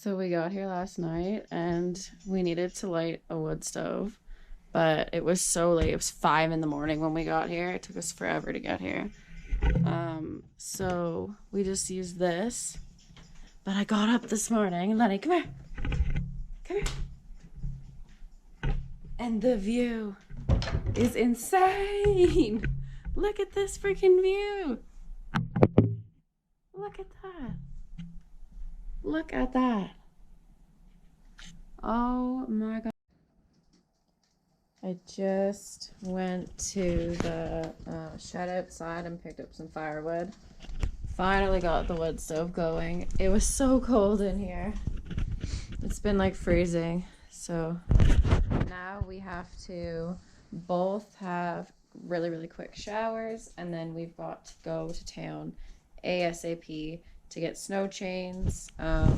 So we got here last night and we needed to light a wood stove, but it was so late. It was 5 in the morning when we got here. It took us forever to get here. So we just used this. But I got up this morning and Lenny, come here. Come here. And the view is insane. Look at this freaking view. Look at that. Look at that. Oh my God. I just went to the shed outside and picked up some firewood. Finally got the wood stove going. It was so cold in here. It's been like freezing. So now we have to both have really, really quick showers, and then we've got to go to town ASAP to get snow chains. Sorry,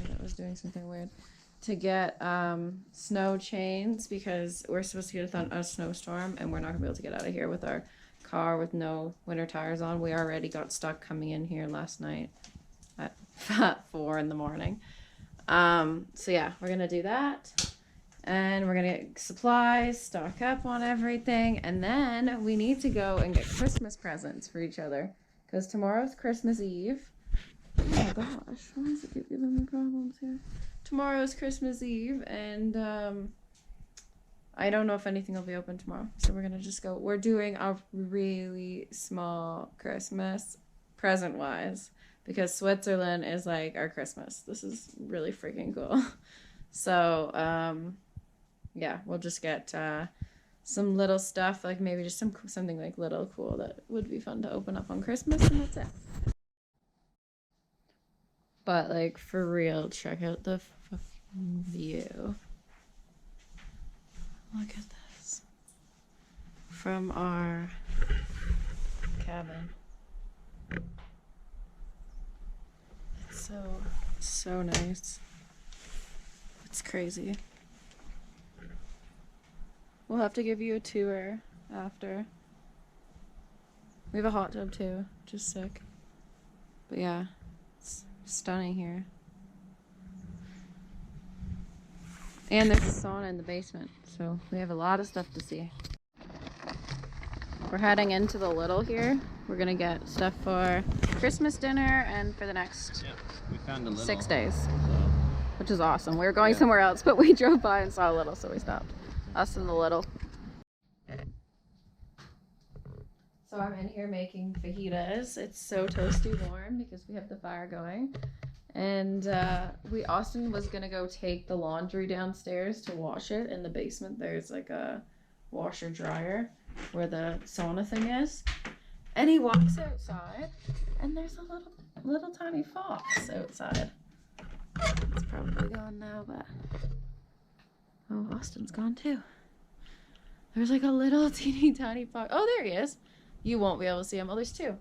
that was doing something weird. To get snow chains because we're supposed to get a snowstorm and we're not gonna be able to get out of here with our car with no winter tires on. We already got stuck coming in here last night at 4 in the morning. So yeah, we're gonna do that. And we're gonna get supplies, stock up on everything, and then we need to go and get Christmas presents for each other. Because tomorrow's Christmas Eve. Oh my gosh, why does it keep giving me problems here? Tomorrow's Christmas Eve, and I don't know if anything will be open tomorrow. So we're gonna just go. We're doing a really small Christmas present-wise because Switzerland is like our Christmas. This is really freaking cool. So, yeah, we'll just get some little stuff, like maybe just something like little cool that would be fun to open up on Christmas, and that's it. But like for real, check out the view. Look at this from our cabin. It's so nice. It's crazy. We'll have to give you a tour after. We have a hot tub too, which is sick. But yeah, it's stunning here. And there's a sauna in the basement, so we have a lot of stuff to see. We're heading into the Little here. We're gonna get stuff for Christmas dinner and for the next we found a Little, 6 days, so. Which is awesome. We were going somewhere else, but we drove by and saw a Little, so we stopped. Us and the Little. So I'm in here making fajitas. It's so toasty warm because we have the fire going. And Austin was gonna go take the laundry downstairs to wash it. In the basement there's like a washer dryer where the sauna thing is. And he walks outside and there's a little tiny fox outside. It's probably gone now, but oh, Austin's gone too. There's like a little teeny tiny fox. Oh, there he is. You won't be able to see him. Oh, there's two.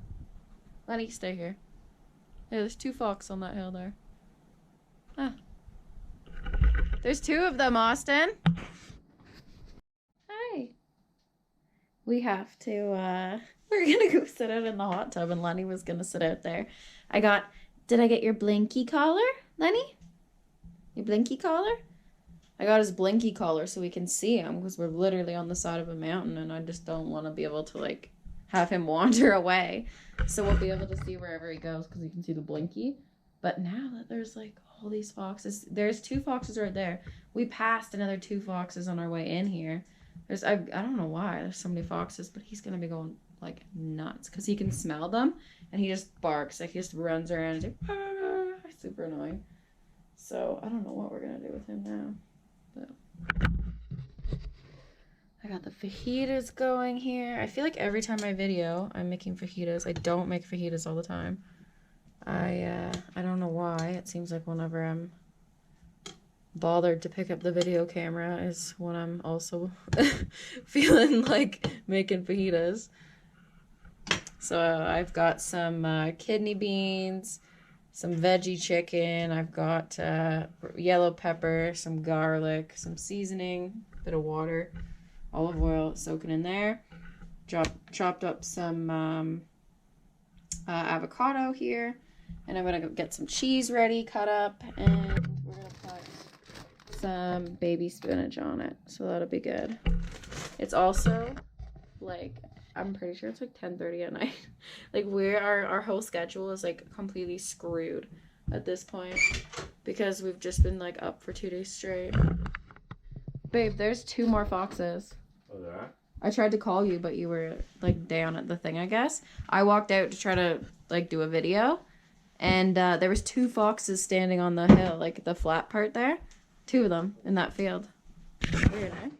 Lenny, stay here. Yeah, there's 2 foxes on that hill there. Ah. There's 2 of them, Austin. Hi. We have to, we're gonna go sit out in the hot tub, and Lenny was gonna sit out there. Did I get your blinky collar, Lenny? Your blinky collar? I got his blinky collar so we can see him because we're literally on the side of a mountain and I just don't want to be able to like have him wander away. So we'll be able to see wherever he goes because you can see the blinky. But now that there's like all these foxes, there's 2 foxes right there. We passed another 2 foxes on our way in here. I don't know why there's so many foxes, but he's gonna be going like nuts because he can smell them and he just barks, like he just runs around and like, ah, super annoying. So I don't know what we're gonna do with him now. But I got the fajitas going here. I feel like every time I video, I'm making fajitas. I don't make fajitas all the time. I don't know why. It seems like whenever I'm bothered to pick up the video camera is when I'm also feeling like making fajitas. So I've got some kidney beans, some veggie chicken. I've got yellow pepper, some garlic, some seasoning, bit of water, olive oil soaking in there. Chopped up some avocado here. And I'm gonna go get some cheese ready, cut up, and we're gonna put some baby spinach on it. So that'll be good. It's also like, I'm pretty sure it's like 10:30 at night. Like our whole schedule is like completely screwed at this point because we've just been like up for 2 days straight. Babe, there's 2 more foxes. Oh, there are? I tried to call you, but you were like down at the thing, I guess. I walked out to try to like do a video, and there was 2 foxes standing on the hill, like the flat part there. 2 of them in that field. Weird, eh?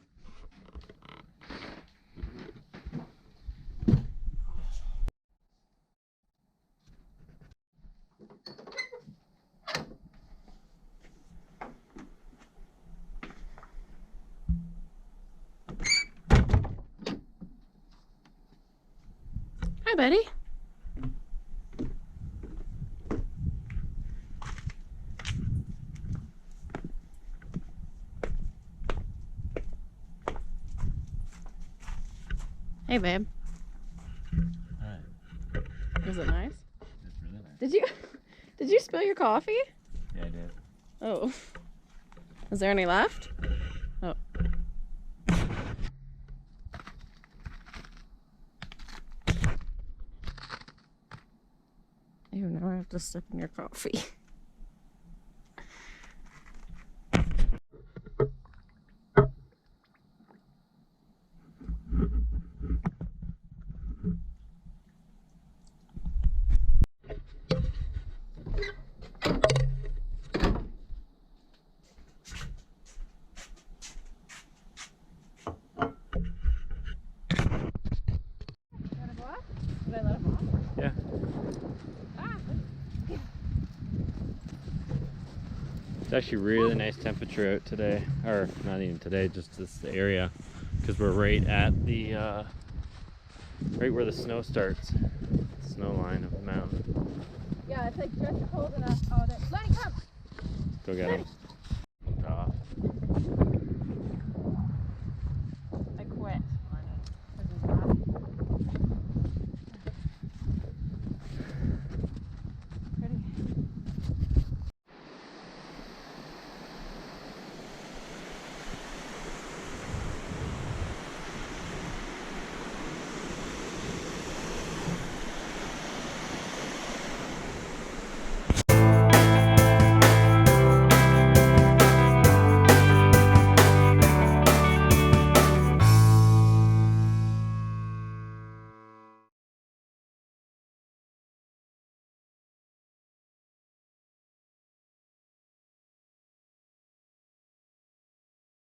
Hi, buddy. Hey, babe. Alright. Is it nice? It's really nice. Did you spill your coffee? Yeah, I did. Oh. Is there any left? Oh. Ew, now I have to sip in your coffee. Did I let him off? Yeah. Ah. It's actually really nice temperature out today. Or not even today, just this area. Because we're right at the, right where the snow starts. The snow line of the mountain. Yeah, it's like just cold enough. Oh, Lenny, come! Go get him. Off.